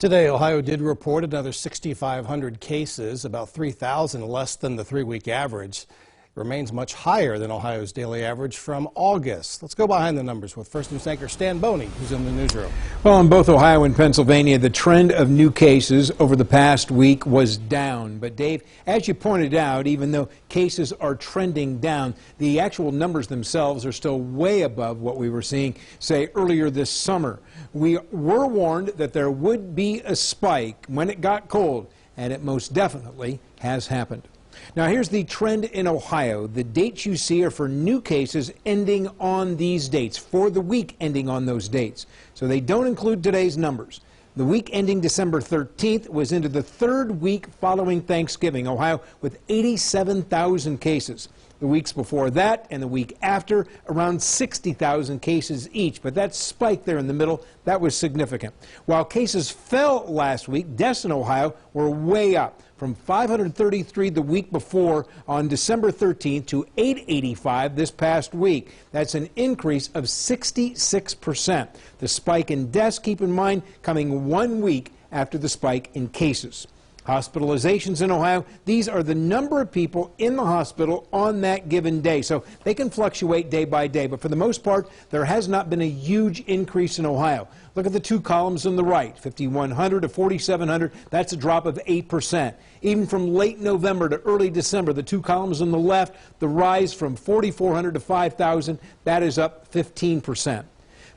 Today, Ohio did report another 6,500 cases, about 3,000 less than the three-week average. It remains much higher than Ohio's daily average from August. Let's go behind the numbers with First News anchor Stan Boney, who's in the newsroom. Well, in both Ohio and Pennsylvania, the trend of new cases over the past week was down. But Dave, as you pointed out, even though cases are trending down, the actual numbers themselves are still way above what we were seeing, say, earlier this summer. We were warned that there would be a spike when it got cold, and it most definitely has happened. Now, here's the trend in Ohio. The dates you see are for new cases ending on these dates, for the week ending on those dates. So they don't include today's numbers. The week ending December 13th was into the third week following Thanksgiving, Ohio with 87,000 cases. The weeks before that and the week after, around 60,000 cases each. But that spike there in the middle, that was significant. While cases fell last week, deaths in Ohio were way up, from 533 the week before on December 13th to 885 this past week. That's an increase of 66%. The spike in deaths, keep in mind, coming 1 week after the spike in cases. Hospitalizations in Ohio, these are the number of people in the hospital on that given day. So they can fluctuate day by day, but for the most part, there has not been a huge increase in Ohio. Look at the two columns on the right, 5,100 to 4,700, that's a drop of 8%. Even from late November to early December, the two columns on the left, the rise from 4,400 to 5,000, that is up 15%.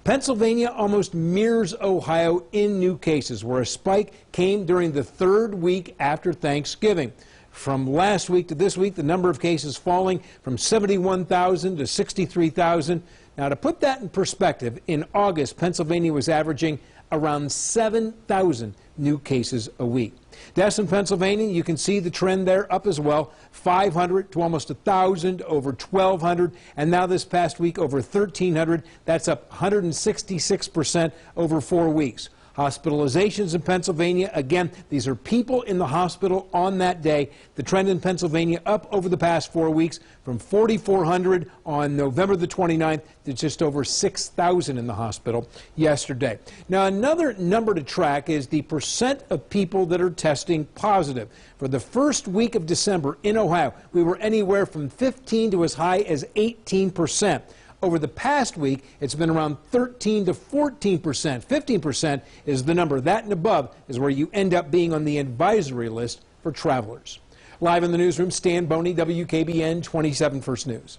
Pennsylvania almost mirrors Ohio in new cases, where a spike came during the third week after Thanksgiving. From last week to this week, the number of cases falling from 71,000 to 63,000. Now, to put that in perspective, in August, Pennsylvania was averaging around 7,000 new cases a week. Deaths in Pennsylvania, you can see the trend there up as well, 500 to almost 1,000, over 1,200, and now this past week over 1,300. That's up 166% over 4 weeks. Hospitalizations in Pennsylvania, again, these are people in the hospital on that day. The trend in Pennsylvania up over the past 4 weeks from 4,400 on November the 29th to just over 6,000 in the hospital yesterday. Now, another number to track is the percent of people that are testing positive. For the first week of December in Ohio, we were anywhere from 15 to as high as 18%. Over the past week, it's been around 13 to 14%. 15% is the number. That and above is where you end up being on the advisory list for travelers. Live in the newsroom, Stan Boney, WKBN 27 First News.